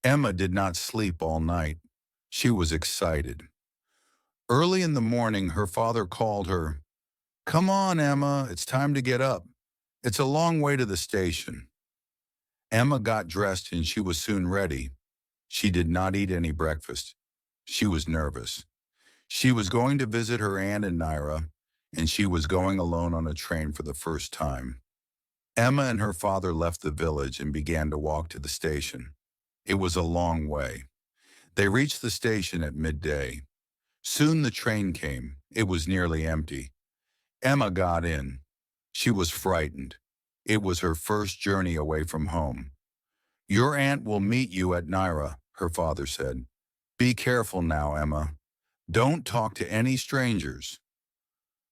Emma did not sleep all night. She was excited. Early in the morning, her father called her. "Come on, Emma, it's time to get up. It's a long way to the station." Emma got dressed and she was soon ready. She did not eat any breakfast. She was nervous. She was going to visit her aunt in Naira, and she was going alone on a train for the first time. Emma and her father left the village and began to walk to the station. It was a long way. They reached the station at midday. Soon the train came. It was nearly empty. Emma got in. She was frightened. It was her first journey away from home. "Your aunt will meet you at Naira," her father said. "Be careful now, Emma. Don't talk to any strangers."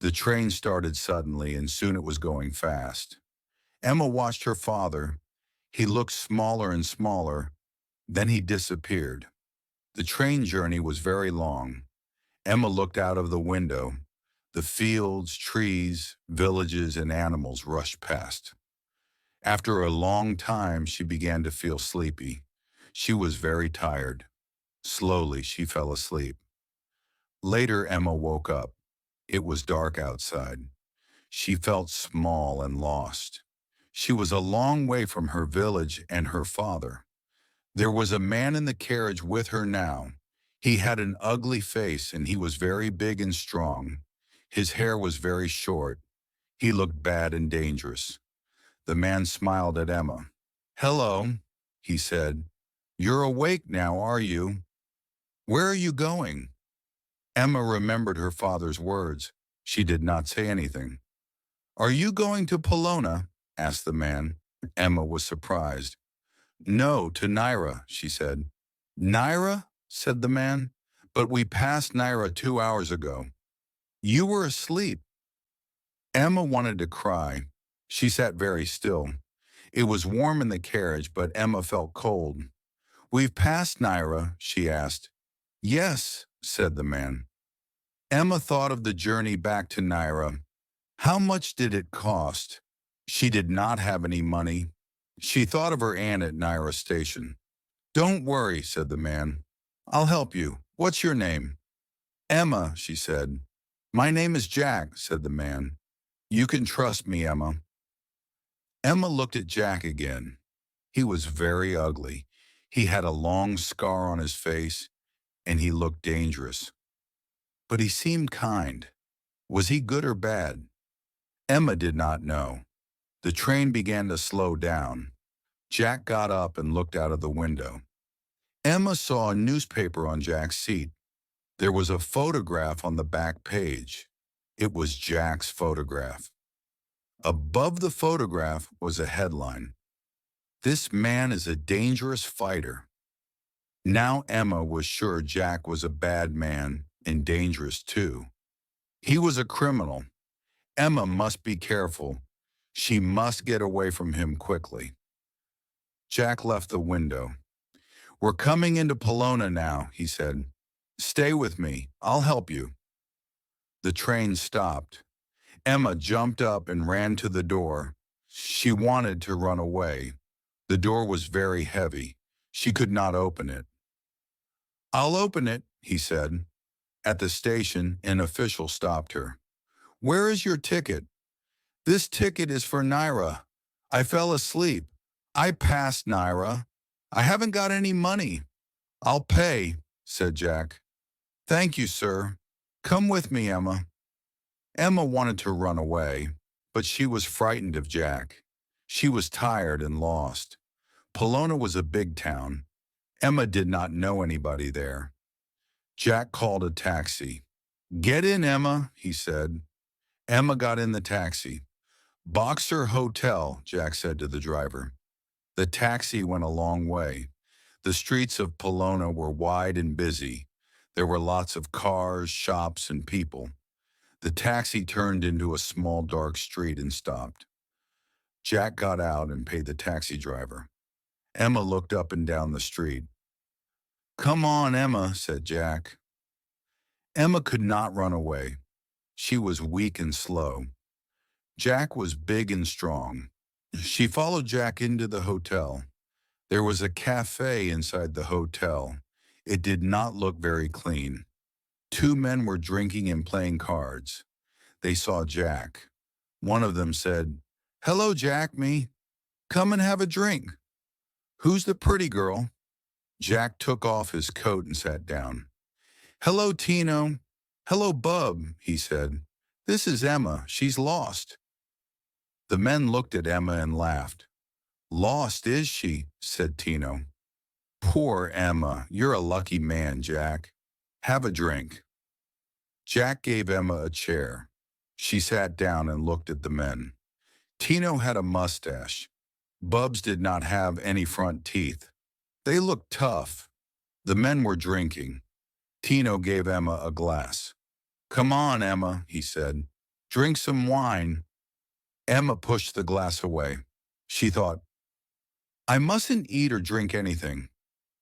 The train started suddenly, and soon it was going fast. Emma watched her father. He looked smaller and smaller. Then he disappeared. The train journey was very long. Emma looked out of the window. The fields, trees, villages, and animals rushed past. After a long time, she began to feel sleepy. She was very tired. Slowly, she fell asleep. Later, Emma woke up. It was dark outside. She felt small and lost. She was a long way from her village and her father. There was a man in the carriage with her now. He had an ugly face and he was very big and strong. His hair was very short. He looked bad and dangerous. The man smiled at Emma. "Hello," he said. "You're awake now, are you? Where are you going?" Emma remembered her father's words. She did not say anything. "Are you going to Polona?" asked the man. Emma was surprised. "No, to Naira," she said. "Naira?" said the man. "But we passed Naira 2 hours ago. You were asleep." Emma wanted to cry. She sat very still. It was warm in the carriage, but Emma felt cold. "We've passed Naira?" she asked. "Yes," said the man. Emma thought of the journey back to Naira. How much did it cost? She did not have any money. She thought of her aunt at Naira station. "Don't worry," said the man. "I'll help you. What's your name?" "Emma," she said. "My name is Jack," said the man. "You can trust me, Emma." Emma looked at Jack again. He was very ugly. He had a long scar on his face, and he looked dangerous. But he seemed kind. Was he good or bad? Emma did not know. The train began to slow down. Jack got up and looked out of the window. Emma saw a newspaper on Jack's seat. There was a photograph on the back page. It was Jack's photograph. Above the photograph was a headline: "This man is a dangerous fighter." Now Emma was sure Jack was a bad man and dangerous too. He was a criminal. Emma must be careful. She must get away from him quickly. Jack left the window. "We're coming into Polona now," he said. "Stay with me. I'll help you." The train stopped. Emma jumped up and ran to the door. She wanted to run away. The door was very heavy. She could not open it. "I'll open it," he said. At the station, an official stopped her. "Where is your ticket?" "This ticket is for Naira. I fell asleep. I passed Naira. I haven't got any money." "I'll pay," said Jack. "Thank you, sir. Come with me, Emma." Emma wanted to run away, but she was frightened of Jack. She was tired and lost. Polona was a big town. Emma did not know anybody there. Jack called a taxi. "Get in, Emma," he said. Emma got in the taxi. "Boxer Hotel," Jack said to the driver. The taxi went a long way. The streets of Polona were wide and busy. There were lots of cars, shops, and people. The taxi turned into a small dark street and stopped. Jack got out and paid the taxi driver. Emma looked up and down the street. "Come on, Emma," said Jack. Emma could not run away. She was weak and slow. Jack was big and strong. She followed Jack into the hotel. There was a cafe inside the hotel. It did not look very clean. Two men were drinking and playing cards. They saw Jack. One of them said, "Hello, Jack, me. Come and have a drink. Who's the pretty girl?" Jack took off his coat and sat down. "Hello, Tino. Hello, Bub," he said. "This is Emma. She's lost." The men looked at Emma and laughed. "Lost, is she?" said Tino. "Poor Emma. You're a lucky man, Jack. Have a drink." Jack gave Emma a chair. She sat down and looked at the men. Tino had a mustache. Bubs did not have any front teeth. They looked tough. The men were drinking. Tino gave Emma a glass. "Come on, Emma," he said. "Drink some wine." Emma pushed the glass away. She thought, "I mustn't eat or drink anything.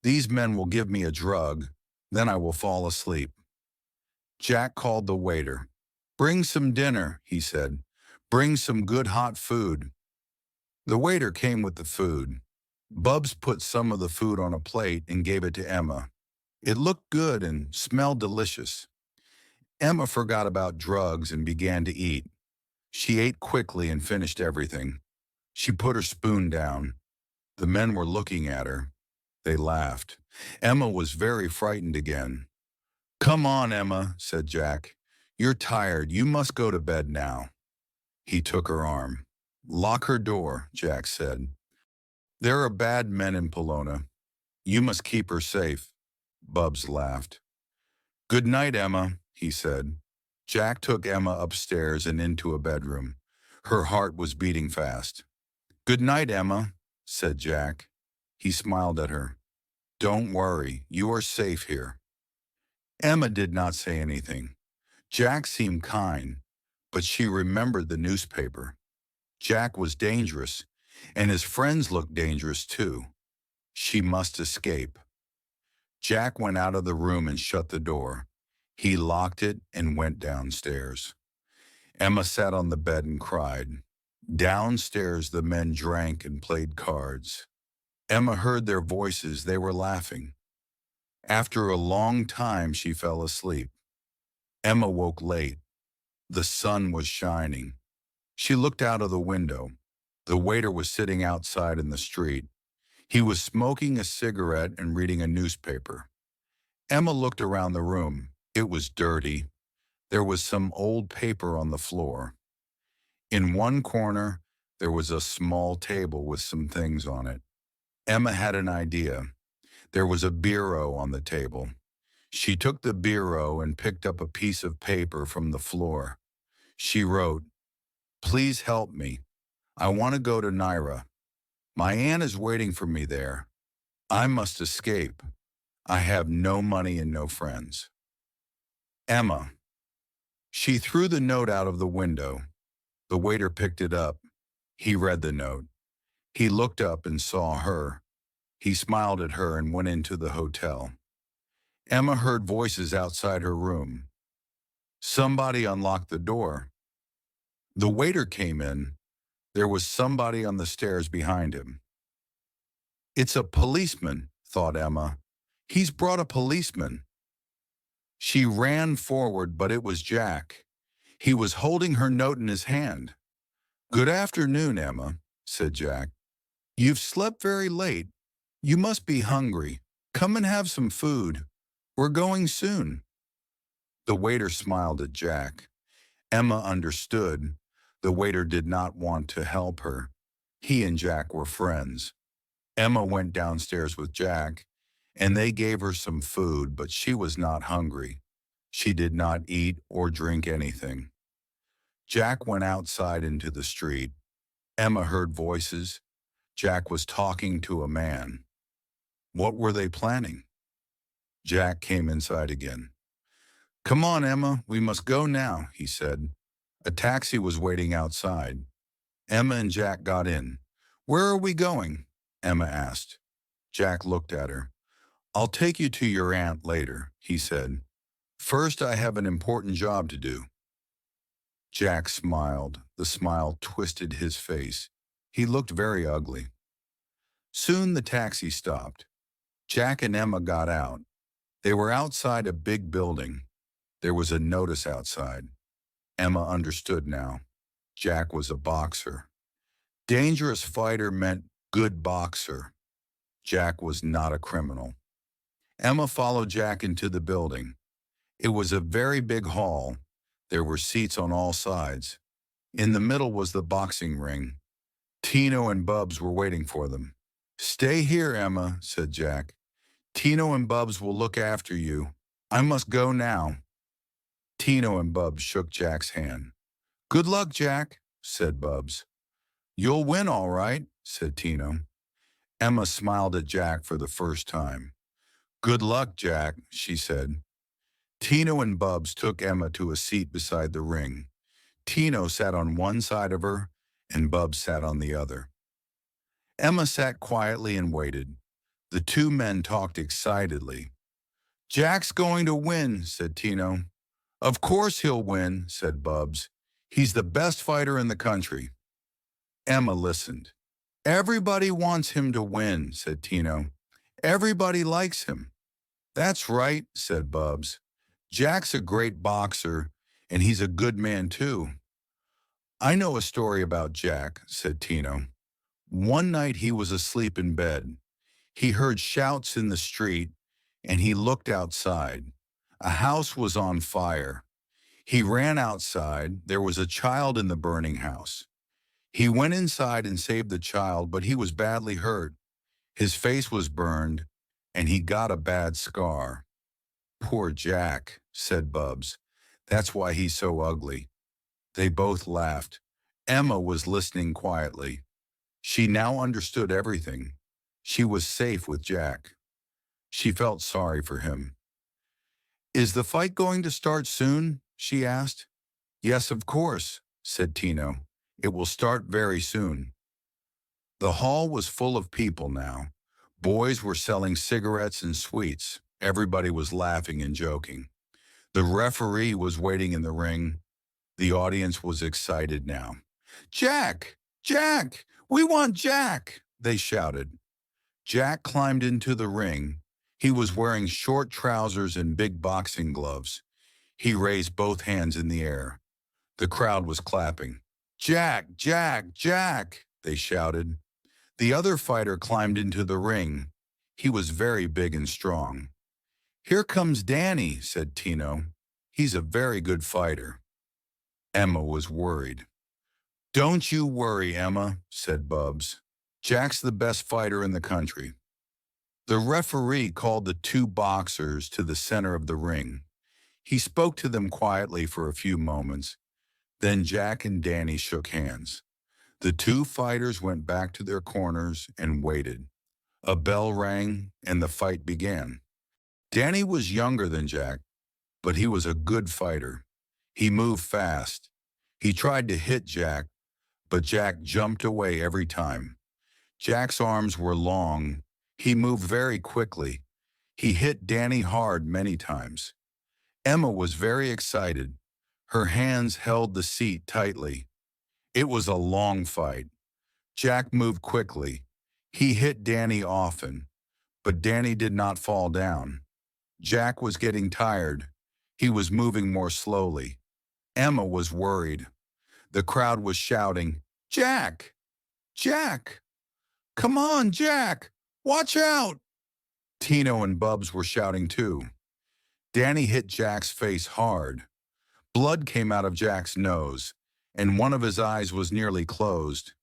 These men will give me a drug. Then I will fall asleep." Jack called the waiter. "Bring some dinner," he said. "Bring some good hot food." The waiter came with the food. Bubs put some of the food on a plate and gave it to Emma. It looked good and smelled delicious. Emma forgot about drugs and began to eat. She ate quickly and finished everything. She put her spoon down. The men were looking at her. They laughed. Emma was very frightened again. "Come on, Emma," said Jack. "You're tired. You must go to bed now." He took her arm. "Lock her door," Jack said. "There are bad men in Polona. You must keep her safe." Bubs laughed. "Good night, Emma," he said. Jack took Emma upstairs and into a bedroom. Her heart was beating fast. "Good night, Emma," said Jack. He smiled at her. "Don't worry, you are safe here." Emma did not say anything. Jack seemed kind, but she remembered the newspaper. Jack was dangerous, and his friends looked dangerous too. She must escape. Jack went out of the room and shut the door. He locked it and went downstairs. Emma sat on the bed and cried. Downstairs, the men drank and played cards. Emma heard their voices. They were laughing. After a long time, she fell asleep. Emma woke late. The sun was shining. She looked out of the window. The waiter was sitting outside in the street. He was smoking a cigarette and reading a newspaper. Emma looked around the room. It was dirty. There was some old paper on the floor. In one corner, there was a small table with some things on it. Emma had an idea. There was a bureau on the table. She took the bureau and picked up a piece of paper from the floor. She wrote, "Please help me. I want to go to Naira. My aunt is waiting for me there. I must escape. I have no money and no friends." Emma. She threw the note out of the window. The waiter picked it up. He read the note. He looked up and saw her. He smiled at her and went into the hotel. Emma heard voices outside her room. Somebody unlocked the door. The waiter came in. There was somebody on the stairs behind him. "It's a policeman," thought Emma. "He's brought a policeman." She ran forward, but it was Jack. He was holding her note in his hand. "Good afternoon, Emma," said Jack. "You've slept very late. You must be hungry. Come and have some food. We're going soon." The waiter smiled at Jack. Emma understood. The waiter did not want to help her. He and Jack were friends. Emma went downstairs with Jack, and they gave her some food, but she was not hungry. She did not eat or drink anything. Jack went outside into the street. Emma heard voices. Jack was talking to a man. What were they planning? Jack came inside again. "Come on, Emma, we must go now," he said. A taxi was waiting outside. Emma and Jack got in. "Where are we going?" Emma asked. Jack looked at her. "I'll take you to your aunt later," he said. "First, I have an important job to do." Jack smiled. The smile twisted his face. He looked very ugly. Soon the taxi stopped. Jack and Emma got out. They were outside a big building. There was a notice outside. Emma understood now. Jack was a boxer. Dangerous fighter meant good boxer. Jack was not a criminal. Emma followed Jack into the building. It was a very big hall. There were seats on all sides. In the middle was the boxing ring. Tino and Bubs were waiting for them. "Stay here, Emma," said Jack. "Tino and Bubs will look after you. I must go now." Tino and Bubs shook Jack's hand. "Good luck, Jack," said Bubs. "You'll win all right," said Tino. Emma smiled at Jack for the first time. "Good luck, Jack," she said. Tino and Bubs took Emma to a seat beside the ring. Tino sat on one side of her, and Bubs sat on the other. Emma sat quietly and waited. The two men talked excitedly. "Jack's going to win," said Tino. "Of course he'll win," said Bubs. "He's the best fighter in the country." Emma listened. "Everybody wants him to win," said Tino. "Everybody likes him." "That's right," said Bubs. "Jack's a great boxer, and he's a good man too." "I know a story about Jack," said Tino. "One night he was asleep in bed. He heard shouts in the street, and he looked outside. A house was on fire. He ran outside. There was a child in the burning house. He went inside and saved the child, but he was badly hurt. His face was burned, and he got a bad scar." "Poor Jack," said Bubs. "That's why he's so ugly." They both laughed. Emma was listening quietly. She now understood everything. She was safe with Jack. She felt sorry for him. "Is the fight going to start soon?" she asked. "Yes, of course," said Tino. "It will start very soon." The hall was full of people now. Boys were selling cigarettes and sweets. Everybody was laughing and joking. The referee was waiting in the ring. The audience was excited now. "Jack! Jack! We want Jack!" they shouted. Jack climbed into the ring. He was wearing short trousers and big boxing gloves. He raised both hands in the air. The crowd was clapping. "Jack! Jack! Jack!" they shouted. The other fighter climbed into the ring. He was very big and strong. "Here comes Danny," said Tino. "He's a very good fighter." Emma was worried. "Don't you worry, Emma," said Bubs. "Jack's the best fighter in the country." The referee called the two boxers to the center of the ring. He spoke to them quietly for a few moments. Then Jack and Danny shook hands. The two fighters went back to their corners and waited. A bell rang, and the fight began. Danny was younger than Jack, but he was a good fighter. He moved fast. He tried to hit Jack, but Jack jumped away every time. Jack's arms were long. He moved very quickly. He hit Danny hard many times. Emma was very excited. Her hands held the seat tightly. It was a long fight. Jack moved quickly. He hit Danny often, but Danny did not fall down. Jack was getting tired. He was moving more slowly. Emma was worried. The crowd was shouting, "Jack! Jack! Come on, Jack! Watch out!" Tino and Bubs were shouting too. Danny hit Jack's face hard. Blood came out of Jack's nose, and one of his eyes was nearly closed.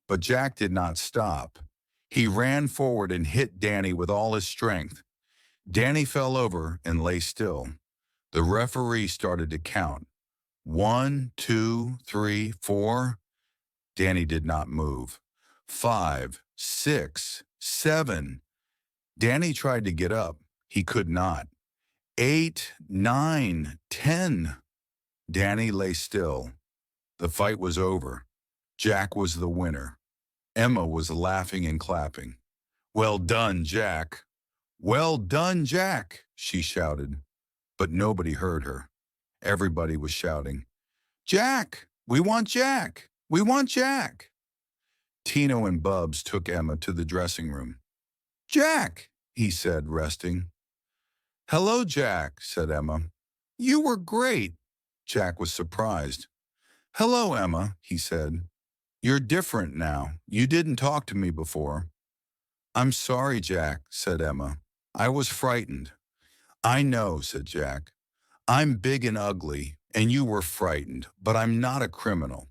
But Jack did not stop. He ran forward and hit Danny with all his strength. Danny fell over and lay still. The referee started to count. 1, 2, 3, 4. Danny did not move. 5, 6, 7. Danny tried to get up. He could not. 8, 9, 10. Danny lay still. The fight was over. Jack was the winner. Emma was laughing and clapping. "Well done, Jack! Well done, Jack!" she shouted. But nobody heard her. Everybody was shouting, "Jack! We want Jack! We want Jack!" Tino and Bubs took Emma to the dressing room. "Jack," he said, resting. "Hello, Jack," said Emma. "You were great." Jack was surprised. "Hello, Emma," he said. "You're different now. You didn't talk to me before." "I'm sorry, Jack," said Emma. "I was frightened." "I know," said Jack. "I'm big and ugly, and you were frightened, but I'm not a criminal."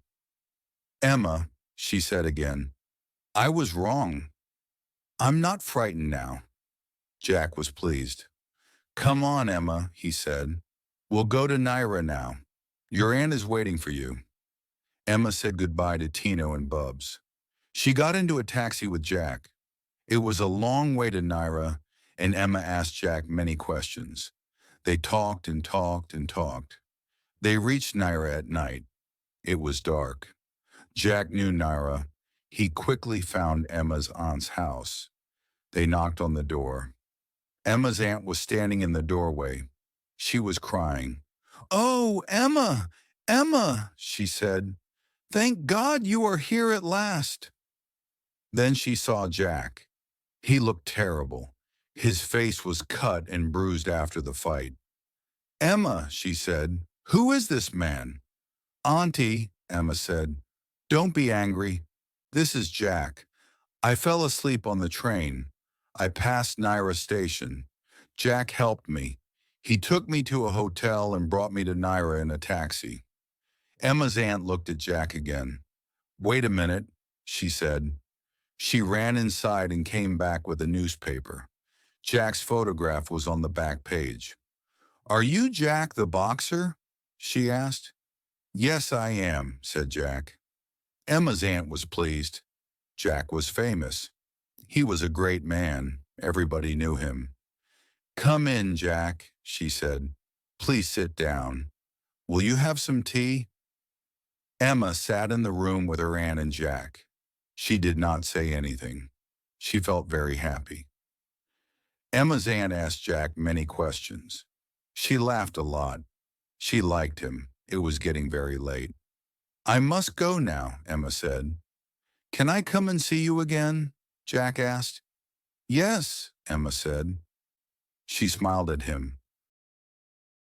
"Emma," she said again, "I was wrong. I'm not frightened now." Jack was pleased. "Come on, Emma," he said. "We'll go to Naira now. Your aunt is waiting for you." Emma said goodbye to Tino and Bubs. She got into a taxi with Jack. It was a long way to Naira, and Emma asked Jack many questions. They talked and talked and talked. They reached Naira at night. It was dark. Jack knew Naira. He quickly found Emma's aunt's house. They knocked on the door. Emma's aunt was standing in the doorway. She was crying. "Oh, Emma, Emma," she said. "Thank God you are here at last." Then she saw Jack. He looked terrible. His face was cut and bruised after the fight. "Emma," she said, "who is this man?" "Auntie," Emma said, "don't be angry. This is Jack. I fell asleep on the train. I passed Naira Station. Jack helped me. He took me to a hotel and brought me to Naira in a taxi." Emma's aunt looked at Jack again. "Wait a minute," she said. She ran inside and came back with a newspaper. Jack's photograph was on the back page. "Are you Jack the boxer?" she asked. "Yes, I am," said Jack. Emma's aunt was pleased. Jack was famous. He was a great man. Everybody knew him. "Come in, Jack," she said. "Please sit down. Will you have some tea?" Emma sat in the room with her aunt and Jack. She did not say anything. She felt very happy. Emma's aunt asked Jack many questions. She laughed a lot. She liked him. It was getting very late. "I must go now," Emma said. "Can I come and see you again?" Jack asked. "Yes," Emma said. She smiled at him.